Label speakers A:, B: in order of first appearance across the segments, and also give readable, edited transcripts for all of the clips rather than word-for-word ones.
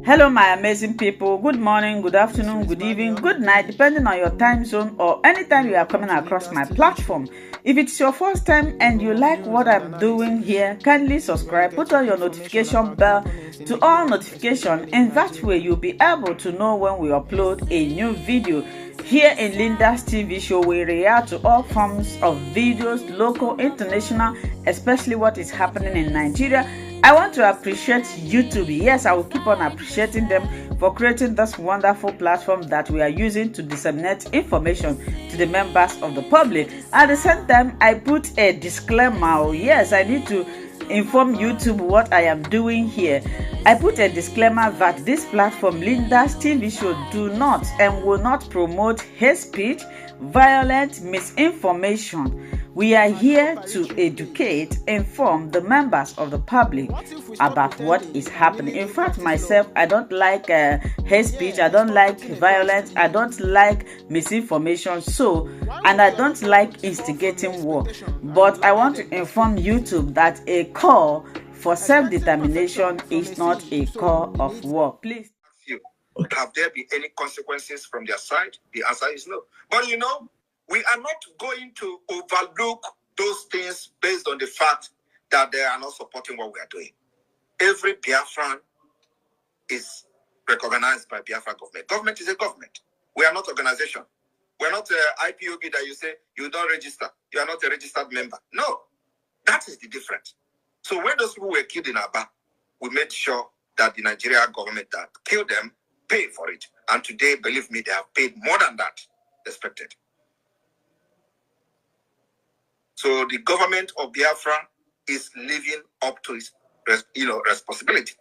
A: Hello, my amazing people. Good morning, good afternoon, good evening, good night, depending on your time zone or anytime you are coming across my platform. If it's your first time and you like what I'm doing here, kindly subscribe, put on your notification bell to all notifications, and that way you'll be able to know when we upload a new video. Here in Linda's TV show, we react to all forms of videos, local, international, especially what is happening in Nigeria. I want to appreciate YouTube. Yes, I will keep on appreciating them for creating this wonderful platform that we are using to disseminate information to the members of the public. At the same time, I put a disclaimer. Yes, I need to inform YouTube what I am doing here. I put a disclaimer that this platform, Linda's TV show, do not and will not promote hate speech, violence, misinformation. We are here to educate, inform the members of the public about what is happening. In fact, myself, I don't like hate speech, I don't like violence, I don't like misinformation, and I don't like instigating war. But I want to inform YouTube that a call for self-determination is not a call of war. Please.
B: Have there been any consequences from their side? The answer is no. But we are not going to overlook those things based on the fact that they are not supporting what we are doing. Every Biafran is recognized by Biafra government. Government is a government. We are not organization. We are not IPOB that you say you don't register. You are not a registered member. No, that is the difference. So when those people were killed in Aba, we made sure that the Nigerian government that killed them pay for it. And today, believe me, they have paid more than that expected. So the government of Biafra is living up to its responsibility.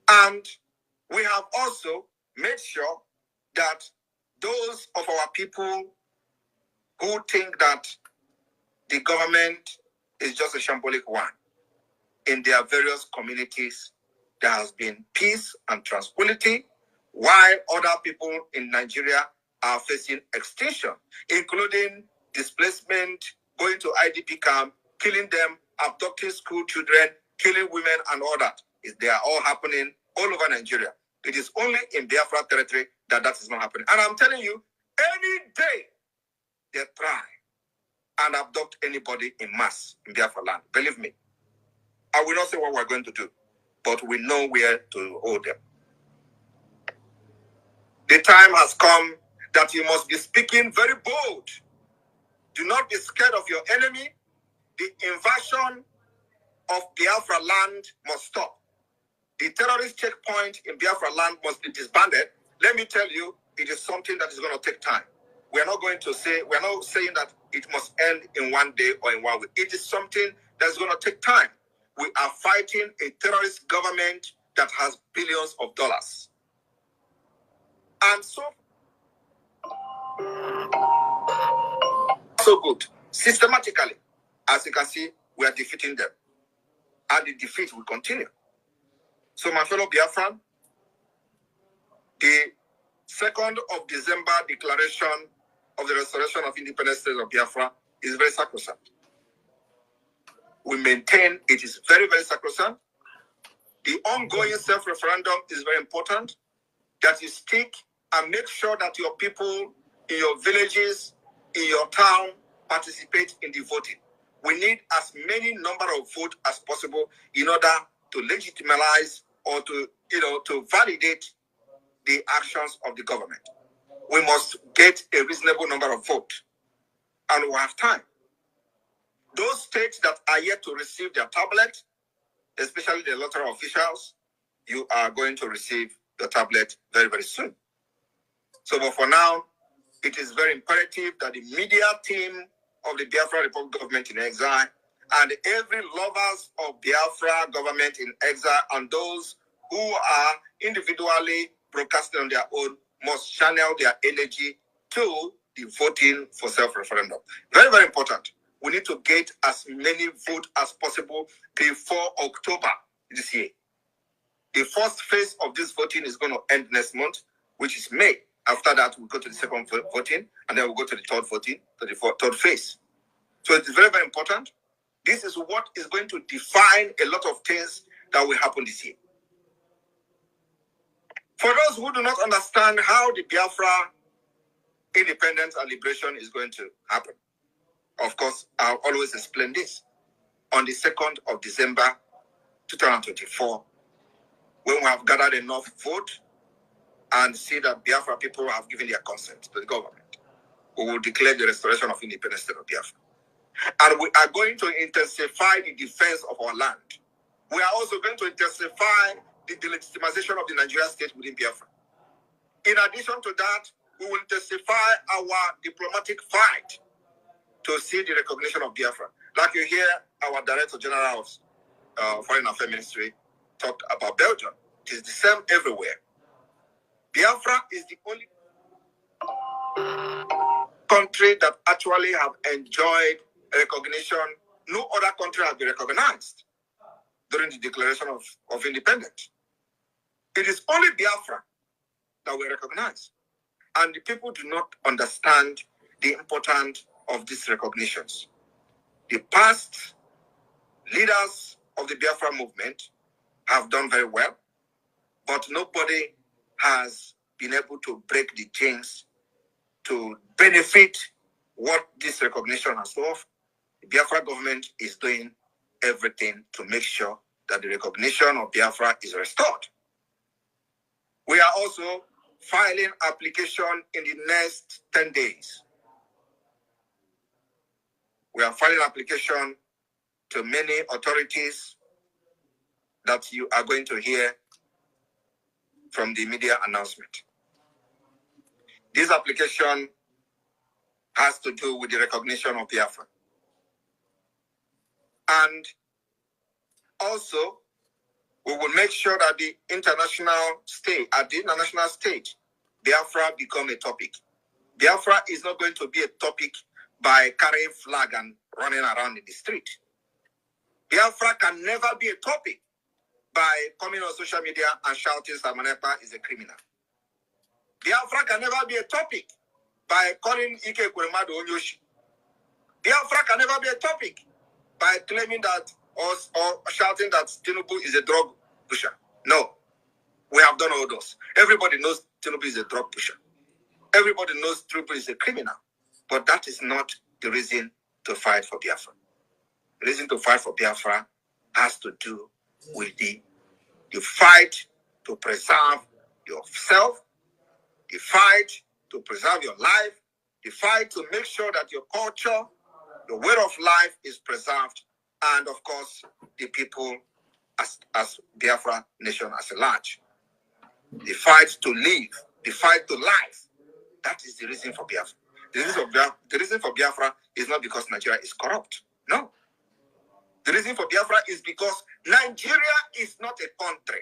B: And we have also made sure that those of our people who think that the government is just a shambolic one, in their various communities, there has been peace and tranquility, while other people in Nigeria are facing extinction, including displacement, going to IDP camp, killing them, abducting school children, killing women, and all that. They are all happening all over Nigeria. It is only in Biafra territory that is not happening. And I'm telling you, any day they try and abduct anybody in mass in Biafra land, believe me, I will not say what we're going to do, but we know where to hold them. The time has come that you must be speaking very bold. Do not be scared of your enemy. The invasion of Biafra land must stop. The terrorist checkpoint in Biafra land must be disbanded. Let me tell you, it is something that is going to take time. We're not saying that it must end in one day or in 1 week. It is something that's going to take time. We are fighting a terrorist government that has billions of dollars. And so good. Systematically, as you can see, we are defeating them. And the defeat will continue. So my fellow Biafran, the 2nd of December declaration of the restoration of independent state of Biafra is very sacrosanct. We maintain it is very, very sacrosanct. The ongoing self-referendum is very important, that you stick and make sure that your people in your villages, in your town, participate in the voting. We need as many number of votes as possible in order to legitimize or to validate the actions of the government. We must get a reasonable number of votes, and we have time. Those states that are yet to receive their tablet, especially the electoral officials, you are going to receive the tablet very, very soon. So, but for now, it is very imperative that the media team of the Biafra Republic government in exile and every lovers of Biafra government in exile and those who are individually broadcasting on their own must channel their energy to the voting for self-referendum. Very, very important. We need to get as many votes as possible before October this year. The first phase of this voting is going to end next month, which is May. After that, we'll go to the second voting, and then we'll go to the third voting, to the third phase. So it's very, very important. This is what is going to define a lot of things that will happen this year. For those who do not understand how the Biafra independence and liberation is going to happen, of course, I'll always explain this. On the 2nd of December 2024, when we have gathered enough vote and see that Biafra people have given their consent to the government, we will declare the restoration of independence state of Biafra. And we are going to intensify the defense of our land. We are also going to intensify the delegitimization of the Nigerian state within Biafra. In addition to that, we will intensify our diplomatic fight to see the recognition of Biafra. Like you hear our Director General of Foreign Affairs Ministry talk about Belgium. It is the same everywhere. Biafra is the only country that actually have enjoyed recognition. No other country has been recognized during the declaration of independence. It is only Biafra that we recognize. And the people do not understand the importance of these recognitions. The past leaders of the Biafra movement have done very well, but nobody has been able to break the chains to benefit what this recognition has offered. The Biafra government is doing everything to make sure that the recognition of Biafra is restored. We are also filing application in the next 10 days. We are filing application to many authorities that you are going to hear from the media announcement. This application has to do with the recognition of Biafra. And also, we will make sure that the international stage, Biafra become a topic. Biafra is not going to be a topic by carrying flag and running around in the street. Biafra can never be a topic by coming on social media and shouting Samanepa is a criminal. Biafra can never be a topic by calling Ike Kuremadu Onyoshi. Biafra can never be a topic by claiming that or shouting that Tinubu is a drug pusher. No, we have done all those. Everybody knows Tinubu is a drug pusher. Everybody knows Tinubu is a criminal. But that is not the reason to fight for Biafra. The reason to fight for Biafra has to do with the fight to preserve yourself, the fight to preserve your life, the fight to make sure that your culture, your way of life is preserved, and of course, the people as Biafra nation as a large. The fight to live, the fight to life. That is the reason for Biafra. The reason for Biafra is not because Nigeria is corrupt. No. The reason for Biafra is because Nigeria is not a country.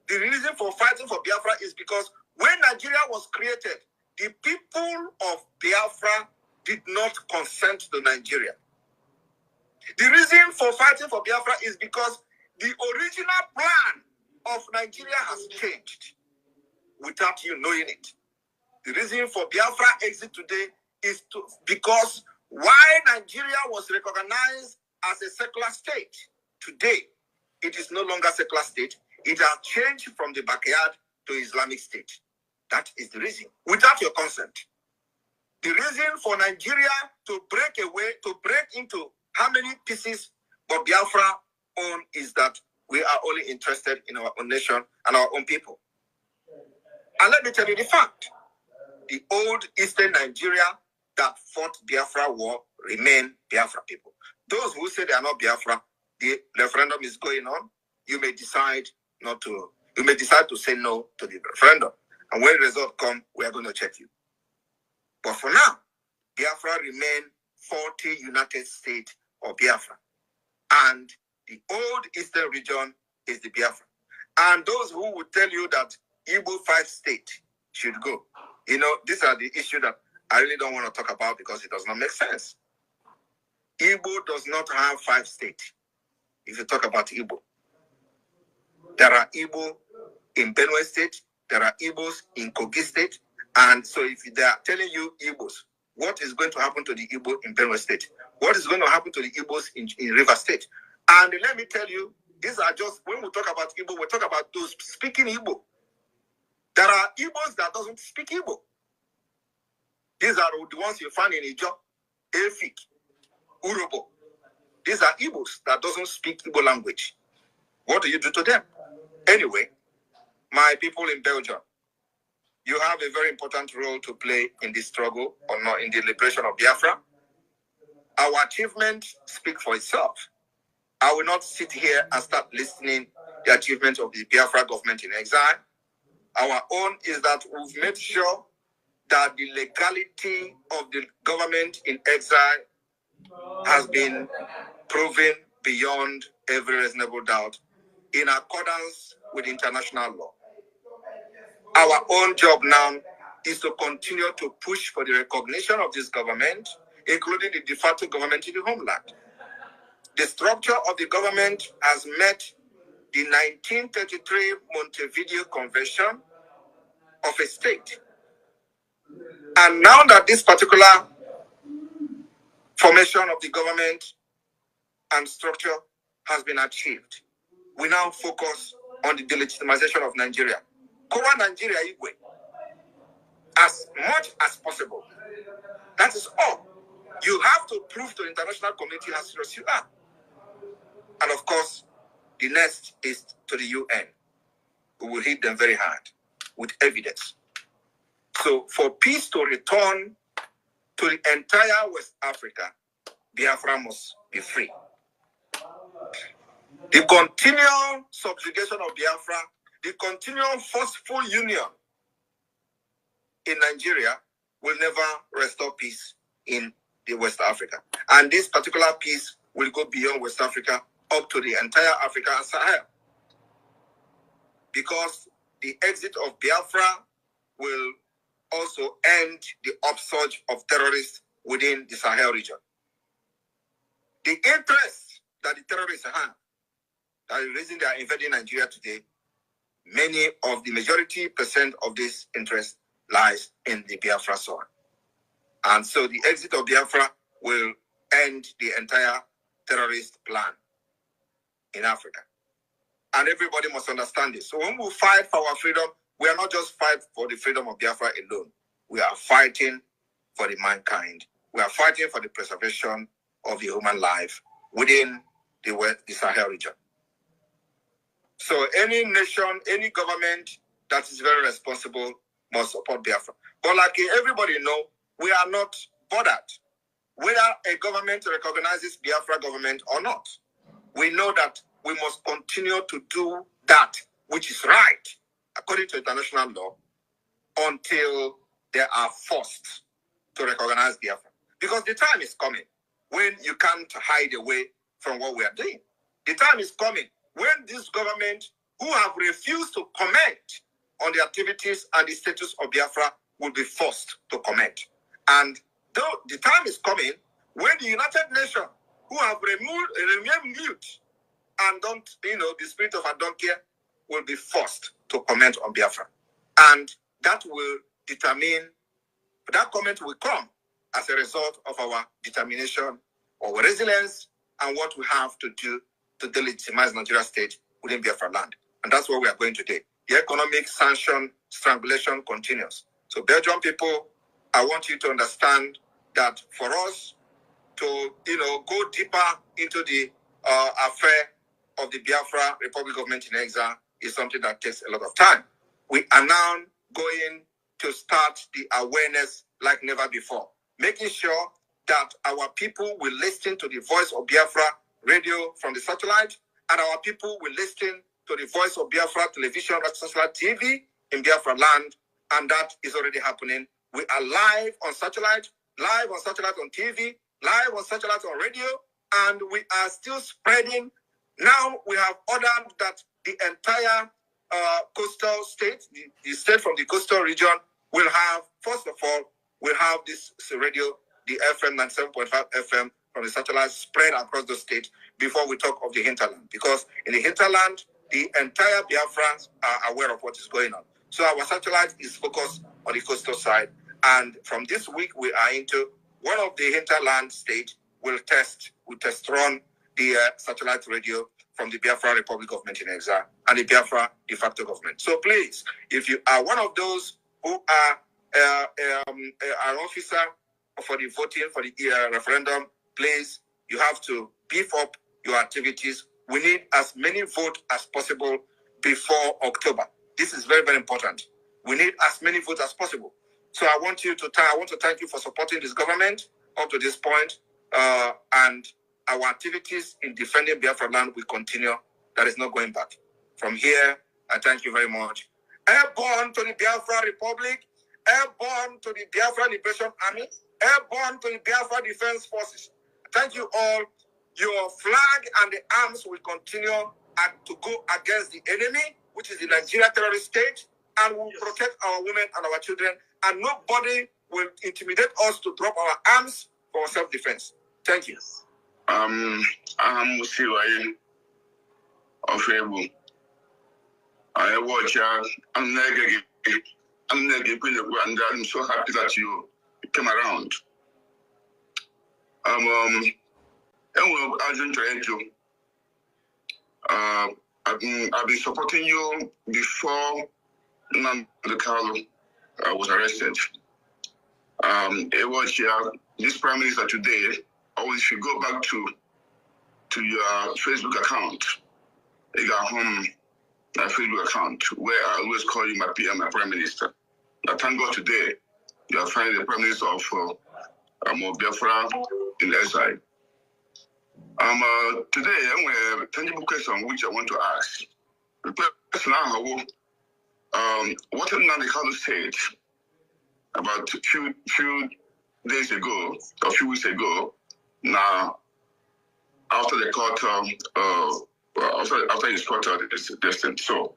B: The reason for fighting for Biafra is because when Nigeria was created, the people of Biafra did not consent to Nigeria. The reason for fighting for Biafra is because the original plan of Nigeria has changed without you knowing it. The reason for Biafra exit today is because while Nigeria was recognized as a secular state, today it is no longer a secular state. It has changed from the backyard to Islamic State. That is the reason, without your consent. The reason for Nigeria to break into how many pieces but Biafra own is that we are only interested in our own nation and our own people. And let me tell you the fact. The old Eastern Nigeria that fought Biafra war remain Biafra people. Those who say they are not Biafra, the referendum is going on. You may decide to say no to the referendum. And when the result comes, we are going to check you. But for now, Biafra remain 40 United States of Biafra. And the old Eastern region is the Biafra. And those who would tell you that Igbo 5 states should go, these are the issues that I really don't want to talk about because it does not make sense. Igbo does not have 5 states. If you talk about Igbo, there are Igbo in Benue State, there are Igbos in Kogi State, and so if they are telling you Igbos, what is going to happen to the Igbo in Benue State? What is going to happen to the Igbos in River State? And let me tell you, these are just, when we talk about Igbo, we talk about those speaking Igbo. There are Igbos that doesn't speak Igbo. These are the ones you find in Ijo, Efik, Urobo. These are Igbos that doesn't speak Igbo language. What do you do to them? Anyway, my people in Belgium, you have a very important role to play in this struggle or not in the liberation of Biafra. Our achievements speak for itself. I will not sit here and start listening the achievements of the Biafra government in exile. Our own is that we've made sure that the legality of the government in exile has been proven beyond every reasonable doubt in accordance with international law. Our own job now is to continue to push for the recognition of this government, including the de facto government in the homeland. The structure of the government has met the 1933 Montevideo Convention of a state. And now that this particular formation of the government and structure has been achieved, we now focus on the delegitimization of Nigeria. Kowa Nigeria Igwe, as much as possible. That is all. You have to prove to the international community how serious you are. And of course, the next is to the UN. We will hit them very hard with evidence. So for peace to return to the entire West Africa, Biafra must be free. The continual subjugation of Biafra, the continual forceful union in Nigeria will never restore peace in the West Africa. And this particular peace will go beyond West Africa up to the entire Africa and Sahel. Because the exit of Biafra will also end the upsurge of terrorists within the Sahel region. The interest that the terrorists have, that the reason they are invading Nigeria today, many of the majority percent of this interest lies in the Biafra soil. And so the exit of Biafra will end the entire terrorist plan in Africa. And everybody must understand this. So when we fight for our freedom, we are not just fighting for the freedom of Biafra alone. We are fighting for the mankind. We are fighting for the preservation of the human life within the Sahel region. So any nation, any government that is very responsible must support Biafra. But like everybody know, we are not bothered whether a government recognizes Biafra government or not. We know that we must continue to do that which is right according to international law until they are forced to recognize Biafra. Because the time is coming when you can't hide away from what we are doing. The time is coming when this government, who have refused to comment on the activities and the status of Biafra, will be forced to comment. And though the time is coming when the United Nations, who have remained mute and don't, the spirit of I don't care, will be forced to comment on Biafra. And that will determine, that comment will come as a result of our determination, our resilience, and what we have to do to delegitimize Nigeria state within Biafra land. And that's what we are going to do. The economic sanction strangulation continues. So Belgian people, I want you to understand that for us to, go deeper into the affair of the Biafra Republic Government in exile is something that takes a lot of time. We are now going to start the awareness like never before, making sure that our people will listen to the voice of Biafra radio from the satellite, and our people will listen to the voice of Biafra television, satellite TV in Biafra land, and that is already happening. We are live on satellite on TV, live on satellite on radio, and we are still spreading. Now we have ordered that the entire coastal state, the state from the coastal region, will have, first of all, we'll have this radio, the FM 97.5 FM from the satellite spread across the state before we talk of the hinterland. Because in the hinterland, the entire Biafrans are aware of what is going on. So our satellite is focused on the coastal side. And from this week, we are into one of the hinterland states will test run the satellite radio from the Biafra Republic government in exile and the Biafra de facto government. So please, if you are one of those who are an officer for the voting for the referendum, please, you have to beef up your activities. We need as many votes as possible before October. This is very, very important. We need as many votes as possible. So I want to thank you for supporting this government up to this point, and our activities in defending Biafra land will continue. That is not going back. From here, I thank you very much. Airborne to the Biafra Republic, airborne to the Biafra Liberation Army, airborne to the Biafra Defense Forces. Thank you all. Your flag and the arms will continue to go against the enemy, which is the Nigeria terrorist state, and will protect our women and our children, and nobody will intimidate us to drop our arms for self-defense. Thank you. I'm Musiwaye of Ebu. I watch I'm negative, and I'm so happy that you came around. And I've been supporting you before Nnamdi was arrested. This Prime Minister today, or if you go back to your Facebook account, you got home my Facebook account where I always call you my PM, my Prime Minister. I thank God today you are finally the Prime Minister of Biafra in exile. Today I have a tangible question which I want to ask. The question what Nnamdi said about a few days ago, a few weeks ago, now after the court, after his court distance. So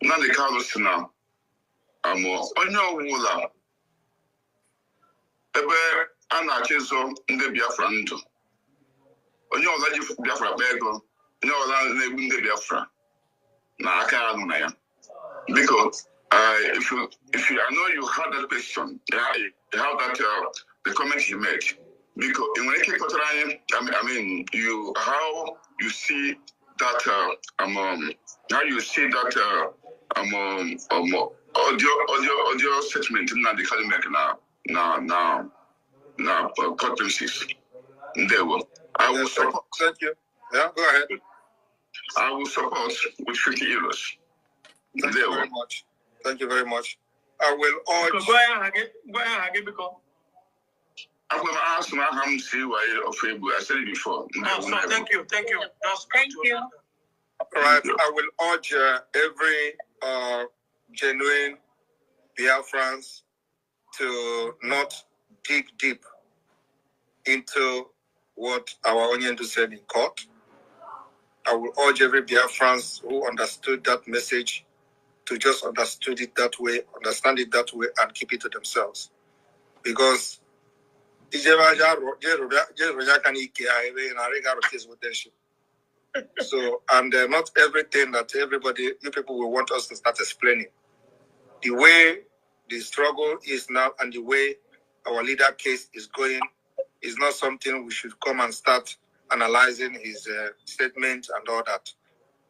B: now the Carlos now, on your wula, ebe anachezo ndị Biafra ndụ. Onye ọla ji Biafra bego, onye ọla na-egbu ndị Biafra na aka anụ na ya. Because if you I know you heard that question, you heard that the comment he made. Because in when I mean how you see that how you see that audio statement in the Calumet now court premises. There will I will support. Thank you. Yeah, go ahead. I will support with 50 euros. Thank you very much. Thank you very much. I will urge.
C: Go ahead, because.
B: I'm going to ask Maham see why of Fable. I said it before.
C: So thank you.
D: Thank you.
B: All right. I will urge every genuine Biafrans to not dig deep into what our Onyendu said in court. I will urge every Biafrans who understood that message to just understand it that way, and keep it to themselves. Because so, and not everything that you people will want us to start explaining. The way the struggle is now and the way our leader case is going is not something we should come and start analyzing his statement and all that.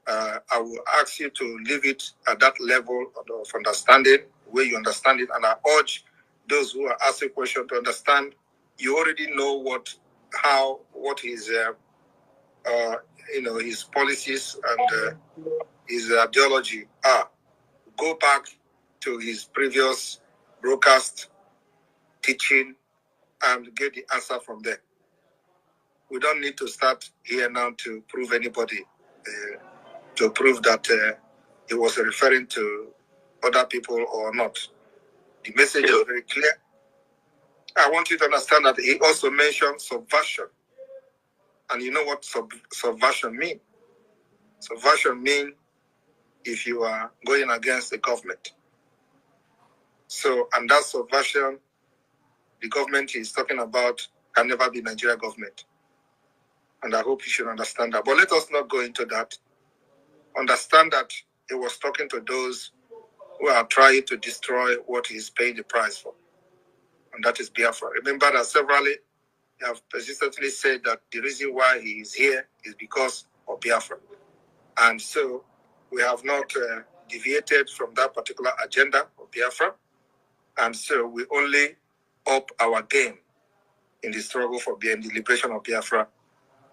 B: I will ask you to leave it at that level of understanding, where you understand it, and I urge those who are asking questions to understand. You already know what his his policies and his ideology are. Go back to his previous broadcast teaching and get the answer from there. We don't need to start here now to prove anybody, to prove that he was referring to other people or not. The message is very clear. I want you to understand that he also mentioned subversion. And you know what subversion means? Subversion means if you are going against the government. So, and that subversion, the government he is talking about can never be Nigeria government. And I hope you should understand that. But let us not go into that. Understand that he was talking to those who are trying to destroy what he is paying the price for. And that is Biafra. Remember that severally have persistently said that the reason why he is here is because of Biafra. And so we have not deviated from that particular agenda of Biafra. And so we only up our game in the struggle for the liberation of Biafra.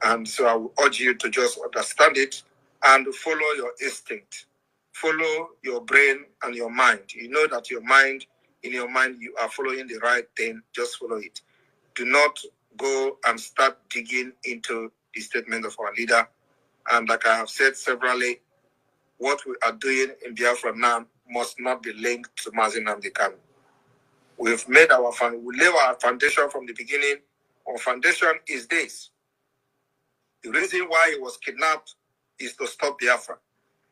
B: And so I will urge you to just understand it and follow your instinct. Follow your brain and your mind. You know that in your mind, you are following the right thing. Just follow it. Do not go and start digging into the statement of our leader. And like I have said severally, what we are doing in Biafra now must not be linked to Mazi Nnamdi Kanu. We've made we lay our foundation from the beginning. Our foundation is this. The reason why he was kidnapped is to stop Biafra.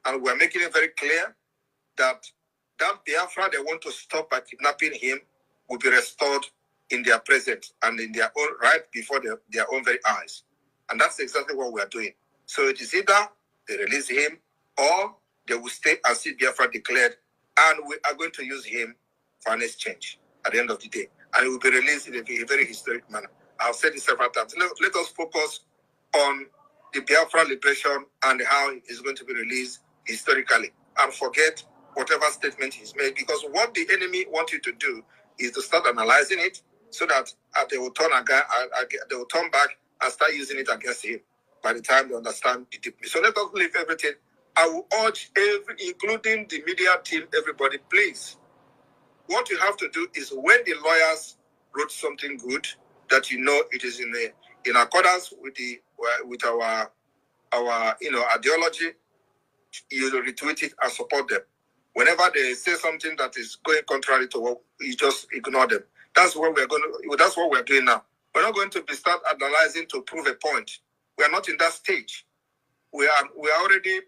B: And we're making it very clear that Biafra they want to stop by kidnapping him will be restored in their presence and in their own right before their own very eyes. And that's exactly what we are doing. So it is either they release him or they will stay and see Biafra declared, and we are going to use him for an exchange at the end of the day. And he will be released in a very historic manner. I've said it several times. Let us focus on the Biafra liberation and how it's going to be released historically, and forget whatever statement he's made, because what the enemy wants you to do is to start analyzing it so that they will turn back and start using it against him by the time they understand the deeply. So let us leave everything. I will urge including the media team, everybody, please. What you have to do is when the lawyers wrote something good that you know it is in accordance with our ideology, you retweet it and support them. Whenever they say something that is going contrary to what, you just ignore them. That's what we're doing now. We're not going to start analyzing to prove a point. We are not in that stage. We are already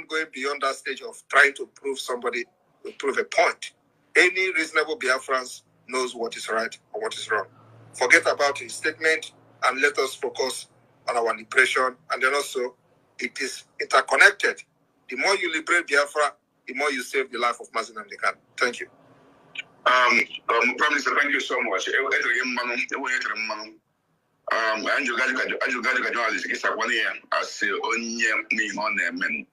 B: going beyond that stage of trying to prove a point. Any reasonable Biafrans knows what is right and what is wrong. Forget about his statement and let us focus on our liberation. And then also, it is interconnected. The more you liberate Biafra, the more you save the life of Mazi Nnamdi Kanu. Thank you. Prime Minister, thank you so much. Andrew Gaji journalist is a 1 year as onye me on them.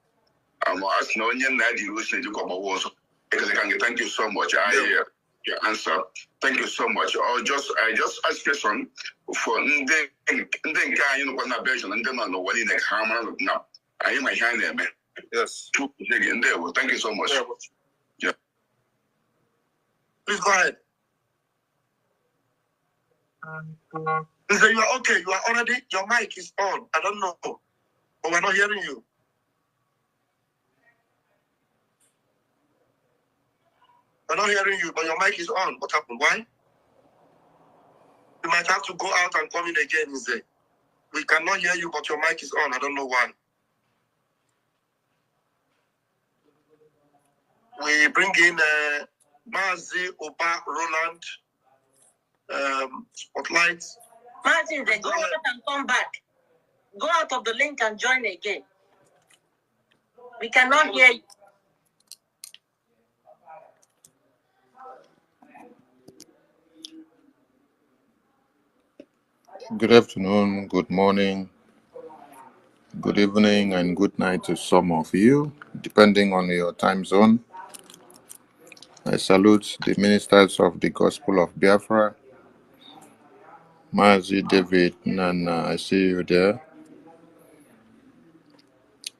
B: As no onion that you wish to come over. Thank you so much. I hear your answer. Thank you so much. I just ask question for then guy you know what na version and then no what in the hammer now. I am my hand there, man. Yes. Again there. Thank you so much. Yeah. Please go ahead. So you are okay. You are already. Your mic is on. I don't know, but we're not hearing you. We're not hearing you, but your mic is on. What happened? Why? You might have to go out and come in again. Nze. We cannot hear you, but your mic is on. I don't know why. We bring in Mazi Oba Roland. Spotlight.
D: Martin, they go out and come back. Go out of the link and join again. We cannot hear you.
E: Good afternoon, good morning, good evening, and good night to some of you, depending on your time zone. I salute the ministers of the Gospel of Biafra, Mazi David Nana, I see you there.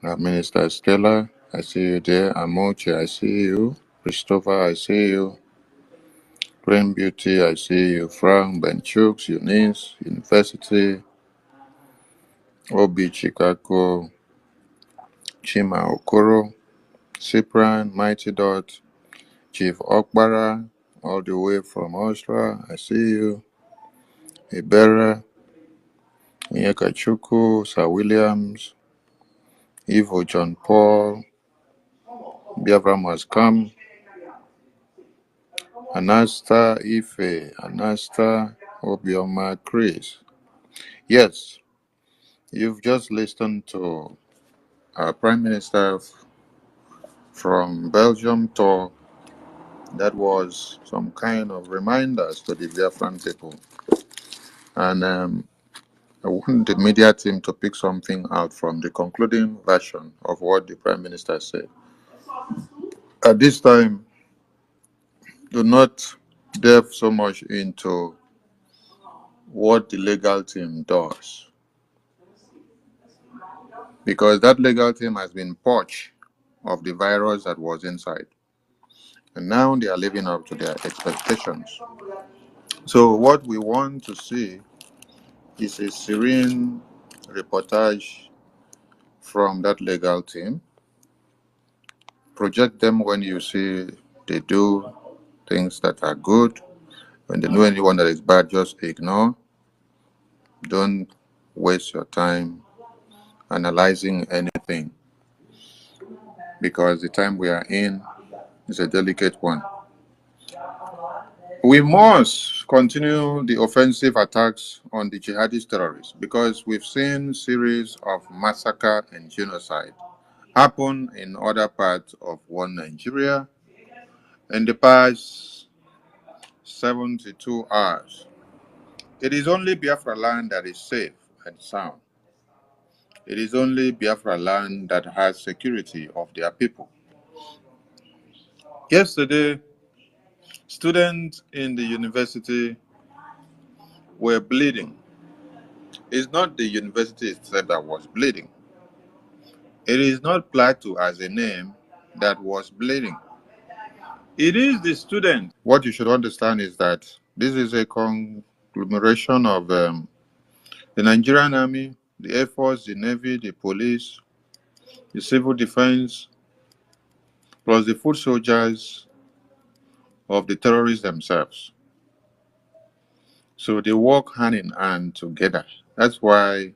E: Minister Stella, I see you there. Amoche, I see you. Christopher, I see you. Green Beauty, I see you. Frank, Benchooks, Eunice, University, Obi Chicago, Chima Okoro, Cyprian, Mighty Dot, Chief Okbara, all the way from Austria, I see you. Ibera, Nyekachuku, Sir Williams, Ivo John Paul, Biafra must come, Anasta Ife, Anasta Obioma Chris. Yes, you've just listened to our Prime Minister from Belgium talk. That was some kind of reminders to the Biafran people. And I want the media team to pick something out from the concluding version of what the Prime Minister said. At this time, do not delve so much into what the legal team does, because that legal team has been purged of the virus that was inside, and now they are living up to their expectations. So what we want to see is a serene reportage from that legal team. Project them when you see they do things that are good. When they know anyone that is bad, just ignore. Don't waste your time analyzing anything, because the time we are in is a delicate one. We must continue the offensive attacks on the jihadist terrorists, because we've seen series of massacre and genocide happen in other parts of one Nigeria in the past 72 hours. It is only Biafra land that is safe and sound. It is only Biafra land that has security of their people. Yesterday, students in the university were bleeding. It's not the university itself that was bleeding. It is not Plateau as a name that was bleeding. It is the student. What you should understand is that this is a conglomeration of the Nigerian Army, the Air Force, the Navy, the police, the civil defense, plus the foot soldiers of the terrorists themselves. So they work hand in hand together. That's why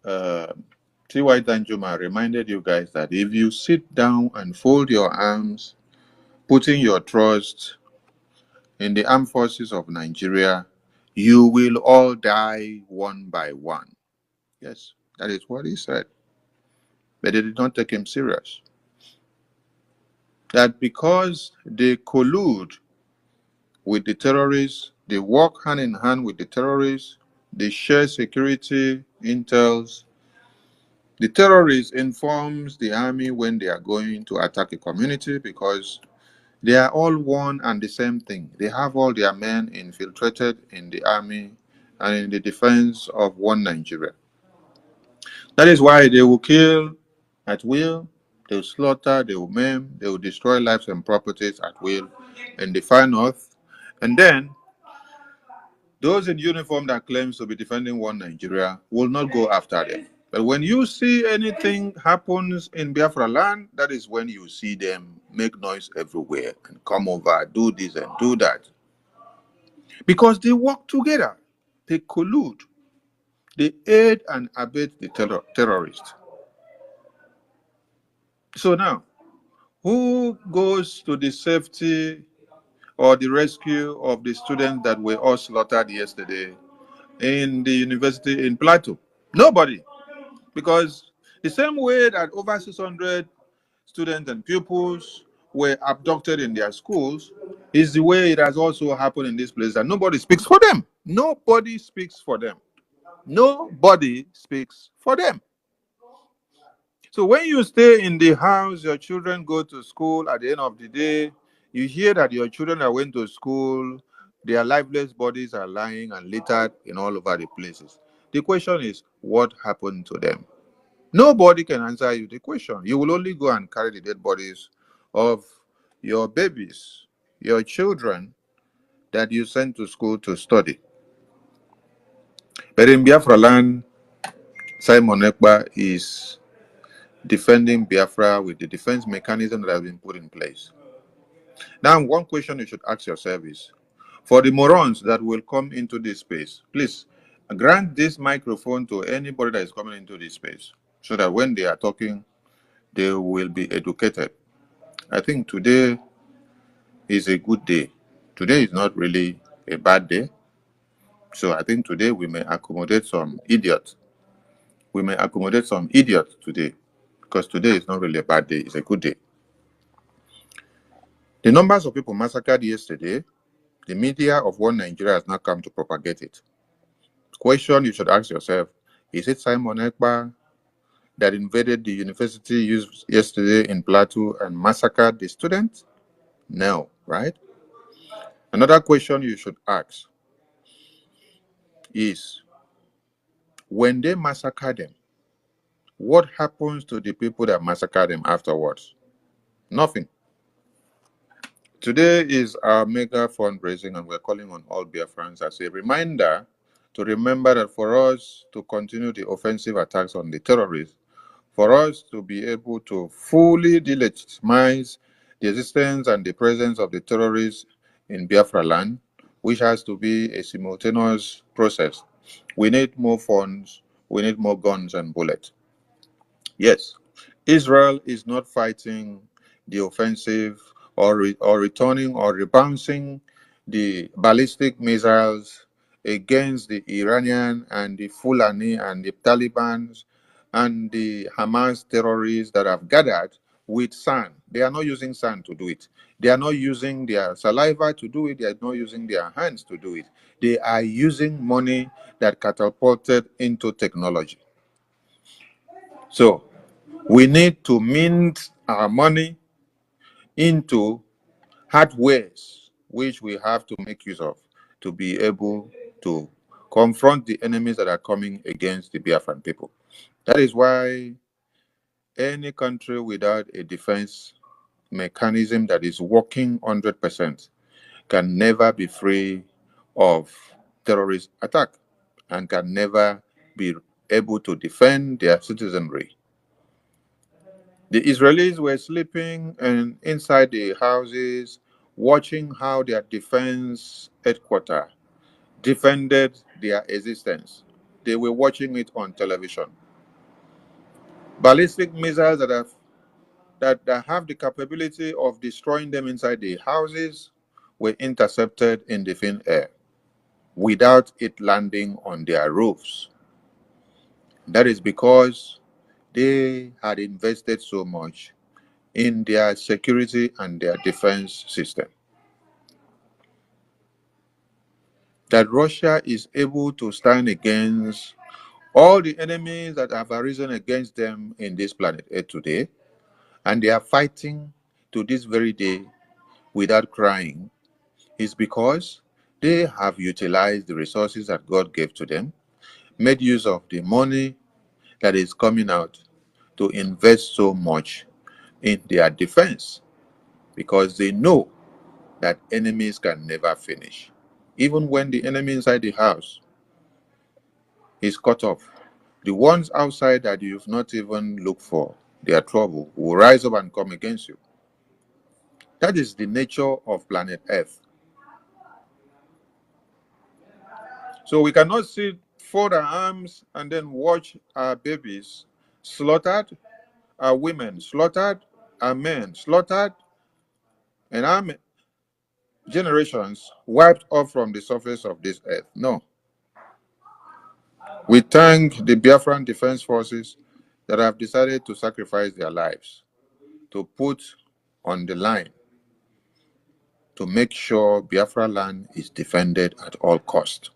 E: T.Y. Danjuma reminded you guys that if you sit down and fold your arms, putting your trust in the armed forces of Nigeria, you will all die one by one. Yes, that is what he said. But they did not take him serious. That because they collude with the terrorists, they work hand in hand with the terrorists, they share security intels. The terrorists informs the army when they are going to attack a community, because they are all one and the same thing. They have all their men infiltrated in the army and in the defense of one Nigeria. That is why they will kill at will, they will slaughter, they will maim, they will destroy lives and properties at will in the far north. And then those in uniform that claims to be defending one Nigeria will not go after them. But when you see anything happens in Biafra land, that is when you see them make noise everywhere and come over, do this and do that. Because they work together. They collude. They aid and abet the terrorists. So now, who goes to the safety or the rescue of the students that were all slaughtered yesterday in the university in Plateau? Nobody. Because the same way that over 600 students and pupils were abducted in their schools is the way it has also happened in this place, that nobody speaks for them. Nobody speaks for them. Nobody speaks for them. So when you stay in the house, your children go to school, at the end of the day, you hear that your children that went to school, their lifeless bodies are lying and littered in all over the places. The question is, what happened to them? Nobody can answer you the question. You will only go and carry the dead bodies of your babies, your children that you sent to school to study. But in Biafra land, Simon Ekpa is defending Biafra with the defense mechanism that has been put in place. Now, one question you should ask yourself is, for the morons that will come into this space, please grant this microphone to anybody that is coming into this space, so that when they are talking, they will be educated. I think today is a good day. Today is not really a bad day. So I think today we may accommodate some idiots. We may accommodate some idiots today, because today is not really a bad day, it's a good day. The numbers of people massacred yesterday, the media of one Nigeria has now come to propagate it. question you should ask yourself, is it Simon Ekpa that invaded the university yesterday in Plateau and massacred the students? No, right? Another question you should ask is, when they massacre them, what happens to the people that massacre them afterwards? Nothing. Today is our mega fundraising, and we're calling on all Biafrans as a reminder to remember that for us to continue the offensive attacks on the terrorists, for us to be able to fully delegitimize the existence and the presence of the terrorists in Biafra land, which has to be a simultaneous process, we need more funds, we need more guns and bullets. Yes, Israel is not fighting the offensive or returning or rebouncing the ballistic missiles against the Iranian and the Fulani and the Taliban and the Hamas terrorists that have gathered with sand. They are not using sand to do it. They are not using their saliva to do it. They are not using their hands to do it. They are using money that catapulted into technology. So we need to mint our money into hardwares which we have to make use of to be able to confront the enemies that are coming against the Biafran people. That is why any country without a defense mechanism that is working 100% can never be free of terrorist attack and can never be able to defend their citizenry. The Israelis were sleeping and inside the houses, watching how their defense headquarters defended their existence. They were watching it on television. Ballistic missiles that have the capability of destroying them inside the houses were intercepted in the thin air without it landing on their roofs. That is because they had invested so much in their security and their defense system. That Russia is able to stand against all the enemies that have arisen against them in this planet Earth today, and they are fighting to this very day without crying, is because they have utilized the resources that God gave to them, made use of the money that is coming out to invest so much in their defense, because they know that enemies can never finish. Even when the enemy inside the house is cut off, the ones outside that you've not even looked for their trouble will rise up and come against you. That is the nature of planet Earth. So we cannot sit, fold our arms, and then watch our babies slaughtered, our women slaughtered, our men slaughtered, and our generations wiped off from the surface of this earth. No. We thank the Biafran Defense Forces that have decided to sacrifice their lives, to put on the line, to make sure Biafra land is defended at all costs.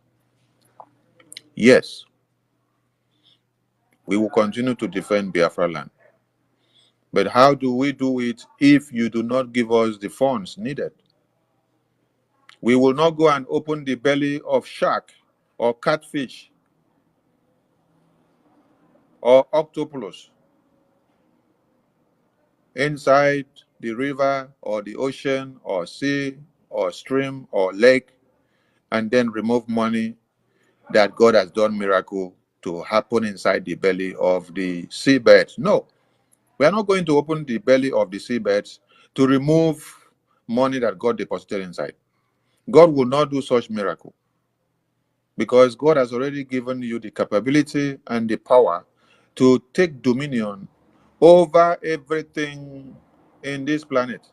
E: Yes, we will continue to defend Biafra land. But how do we do it if you do not give us the funds needed? We will not go and open the belly of shark or catfish or octopus inside the river or the ocean or sea or stream or lake and then remove money that God has done miracle to happen inside the belly of the seabed. No, we are not going to open the belly of the seabeds to remove money that God deposited inside. God will not do such miracle because God has already given you the capability and the power to take dominion over everything in this planet.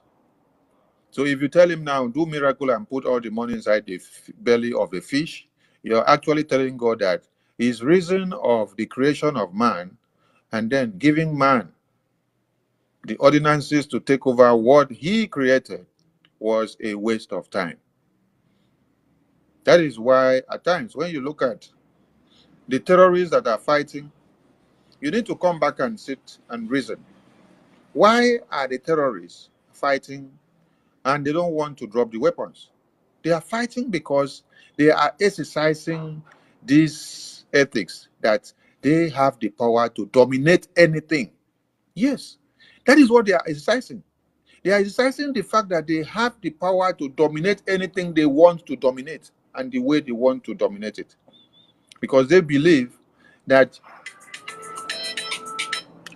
E: So if you tell him now, do miracle and put all the money inside the belly of a fish, you're actually telling God that his reason of the creation of man and then giving man the ordinances to take over what he created was a waste of time. That is why at times when you look at the terrorists that are fighting, you need to come back and sit and reason. Why are the terrorists fighting and they don't want to drop the weapons? They are fighting because they are exercising these ethics that they have the power to dominate anything. Yes, that is what they are exercising. They are exercising the fact that they have the power to dominate anything they want to dominate and the way they want to dominate it. Because they believe that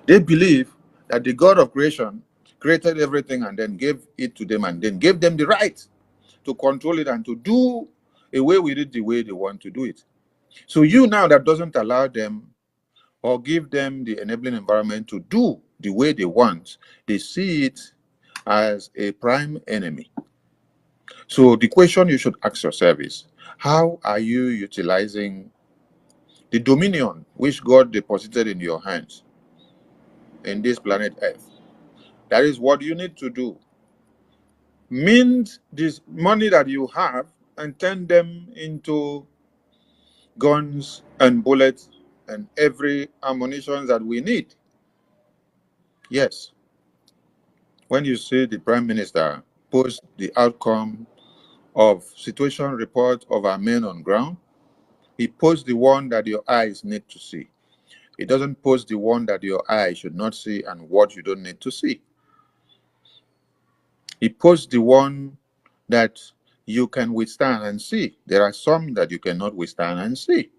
E: the God of creation created everything and then gave it to them and then gave them the right to control it and to do away with it the way they want to do it. So you now that doesn't allow them or give them the enabling environment to do the way they want, they see it as a prime enemy. So the question you should ask yourself is, how are you utilizing the dominion which God deposited in your hands in this planet Earth? That is what you need to do. Mint this money that you have and turn them into guns and bullets and every ammunition that we need. Yes. When you see the Prime Minister post the outcome of situation report of our men on ground, he posts the one that your eyes need to see. He doesn't post the one that your eyes should not see and what you don't need to see. He posts the one that you can withstand and see. There are some that you cannot withstand and see.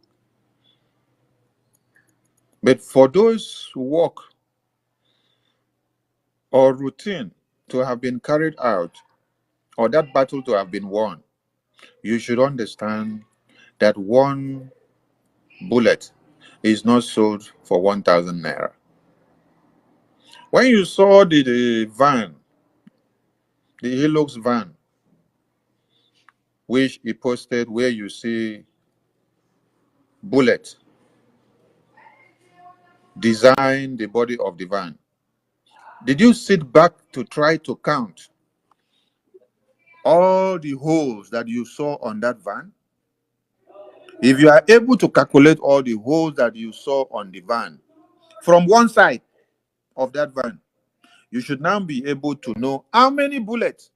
E: But for those work or routine to have been carried out or that battle to have been won, you should understand that one bullet is not sold for 1,000 naira. When you saw the van, the Hilux van, which he posted where you see bullet design the body of the van, did you sit back to try to count all the holes that you saw on that van? If you are able to calculate all the holes that you saw on the van from one side of that van, you should now be able to know how many bullets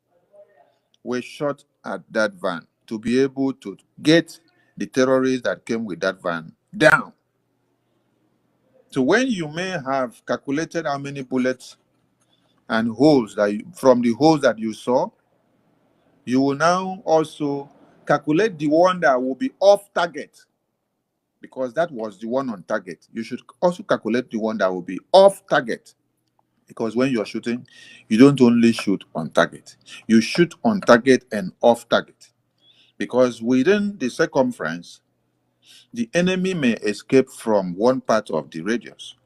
E: were shot at that van to be able to get the terrorists that came with that van down. So when you may have calculated how many bullets and holes from the holes that you saw, you will now also calculate the one that will be off target, because that was the one on target. You should also calculate the one that will be off target, because when you're shooting, you don't only shoot on target. You shoot on target and off target, because within the circumference, the enemy may escape from one part of the radius.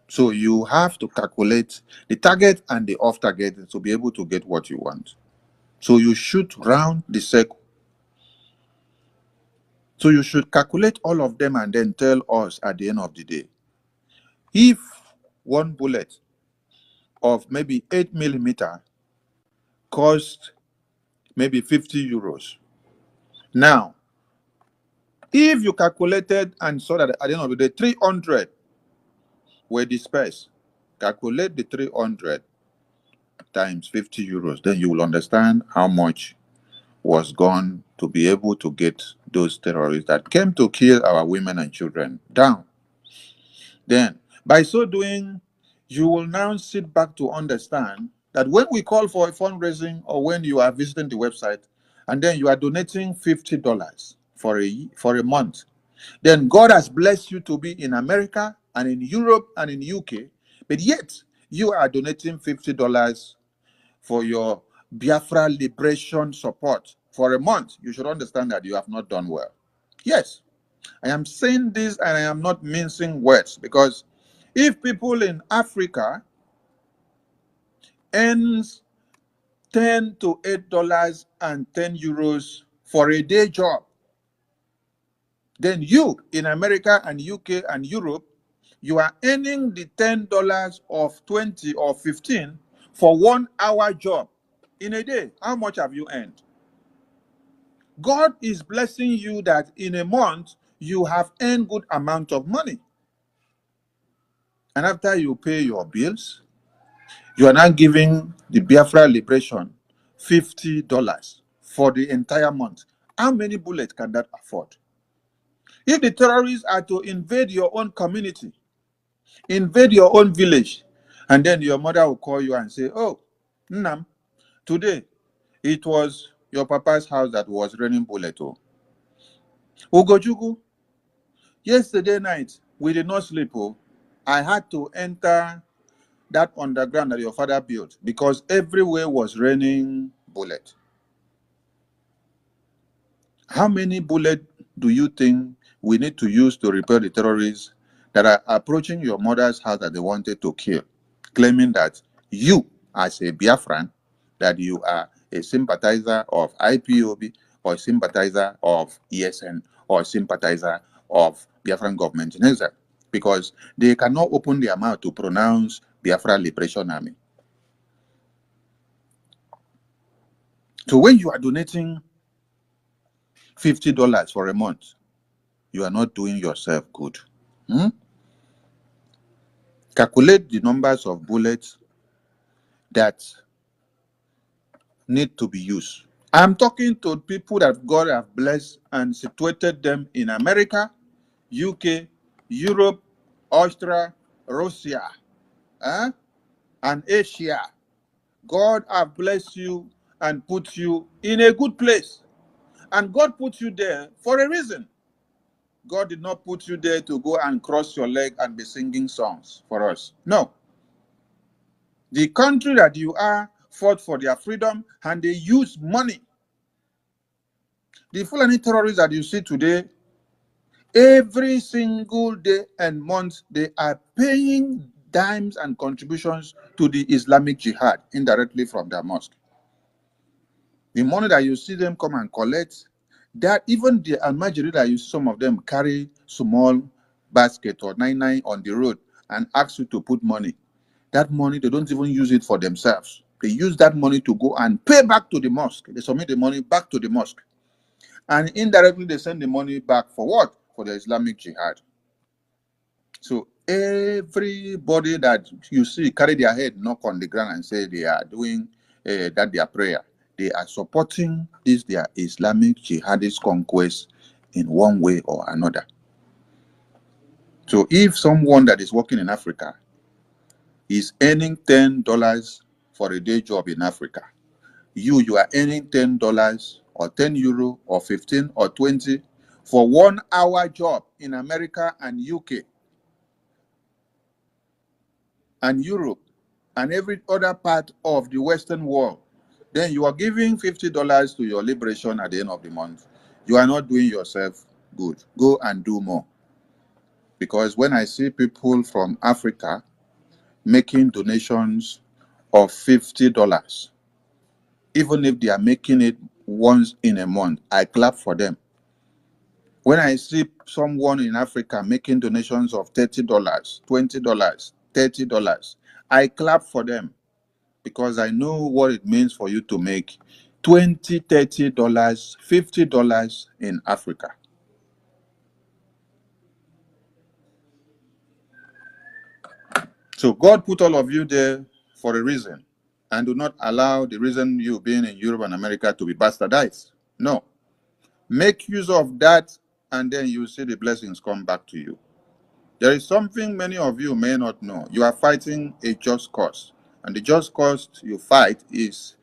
E: So you have to calculate the target and the off target to be able to get what you want. So you shoot round the circle. So you should calculate all of them and then tell us at the end of the day, if one bullet of maybe 8 millimeter cost maybe 50 euros. Now, if you calculated and saw that at the end of the day, 300 were dispersed, calculate the 300 times 50 euros, then you will understand how much was gone to be able to get those terrorists that came to kill our women and children down. Then, by so doing, you will now sit back to understand that when we call for a fundraising or when you are visiting the website and then you are donating $50 for a month, then God has blessed you to be in America and in Europe and in UK, but yet you are donating $50 for your Biafra liberation support for a month. You should understand that you have not done well. Yes, I am saying this and I am not mincing words, because if people in Africa earns $10 to $8 and 10 euros for a day job, then you in America and UK and Europe, you are earning the $10 of 20 or 15 for 1 hour job in a day. How much have you earned? God is blessing you that in a month you have earned good amount of money. And after you pay your bills, you are now giving the Biafra Liberation $50 for the entire month. How many bullets can that afford? If the terrorists are to invade your own community, invade your own village, and then your mother will call you and say, oh, Nnam, today it was your papa's house that was raining bullet. Oh. Ugojugu, yesterday night we did not sleep. Oh. I had to enter that underground that your father built because everywhere was raining bullet. How many bullets do you think we need to use to repel the terrorists that are approaching your mother's house that they wanted to kill, claiming that you, as a Biafran, that you are a sympathizer of IPOB or a sympathizer of ESN or a sympathizer of Biafran government in exile, because they cannot open their mouth to pronounce Biafra Liberation Army. So when you are donating $50 for a month, you are not doing yourself good. Calculate the numbers of bullets that need to be used. I'm talking to people that God has blessed and situated them in America, UK, Europe, Austria, Russia, and Asia. God has blessed you and put you in a good place. And God put you there for a reason. God did not put you there to go and cross your leg and be singing songs for us. No. The country that you are fought for their freedom and they use money. The Fulani terrorists that you see today, every single day and month, they are paying dimes and contributions to the Islamic Jihad indirectly from their mosque. The money that you see them come and collect, that even the Almajiri that you see some of them carry small basket or 99 on the road and ask you to put money. That money, they don't even use it for themselves. They use that money to go and pay back to the mosque. They submit the money back to the mosque. And indirectly, they send the money back for what? For the Islamic Jihad. So everybody that you see carry their head knock on the ground and say they are doing that their prayer, they are supporting this their Islamic jihadist conquest in one way or another. So if someone that is working in Africa is earning $10 for a day job in Africa, you are earning $10 or €10 or 15 or 20 for 1 hour job in America and UK and Europe and every other part of the Western world, then you are giving $50 to your liberation at the end of the month. You are not doing yourself good. Go and do more. Because when I see people from Africa making donations of $50, even if they are making it once in a month, I clap for them. When I see someone in Africa making donations of $30, $20, $30, I clap for them because I know what it means for you to make $20, $30, $50 in Africa. So God put all of you there for a reason, and do not allow the reason you being in Europe and America to be bastardized. No. Make use of that, and then you see the blessings come back to you. There is something many of you may not know. You are fighting a just cause. And the just cause you fight is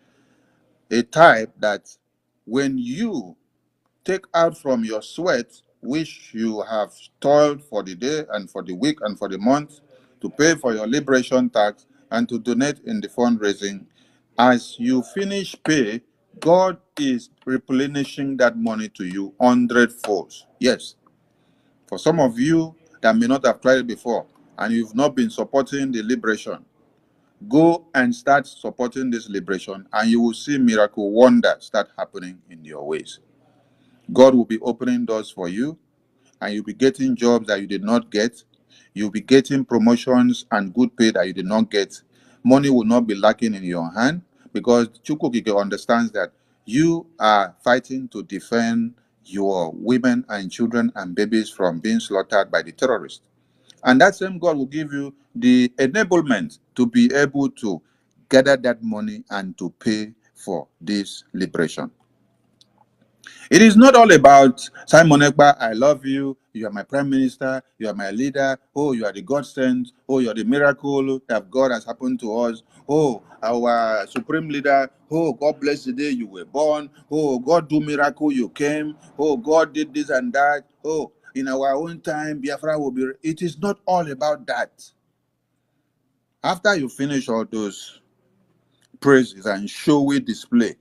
E: a type that when you take out from your sweat, which you have toiled for the day and for the week and for the month, to pay for your liberation tax and to donate in the fundraising, as you finish pay, God is replenishing that money to you 100-fold. Yes. For some of you that may not have tried it before and you've not been supporting the liberation, go and start supporting this liberation and you will see miracle wonders start happening in your ways. God will be opening doors for you and you'll be getting jobs that you did not get. You'll be getting promotions and good pay that you did not get. Money will not be lacking in your hand because Chukwukike understands that you are fighting to defend your women and children and babies from being slaughtered by the terrorists. And that same God will give you the enablement to be able to gather that money and to pay for this liberation. It is not all about Simon Ekpa, I love you, you are my prime minister, you are my leader, oh, you are the God sent, oh, you are the miracle that God has happened to us, oh, our supreme leader, oh, God bless the day you were born, oh, God do miracle you came, oh, God did this and that, oh, in our own time, Biafra will be. It is not all about that. After you finish all those praises and showy display,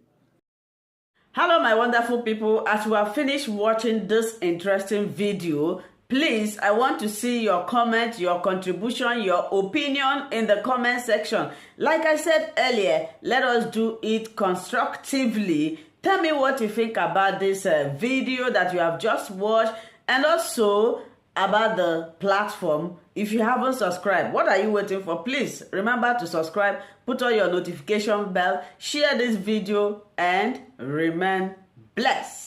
A: hello my wonderful people, as we have finished watching this interesting video, please, I want to see your comment, your contribution, your opinion in the comment section. Like I said earlier, let us do it constructively. Tell me what you think about this video that you have just watched, and also about the platform. If you haven't subscribed, what are you waiting for? Please remember to subscribe, put on your notification bell, share this video, and remain blessed.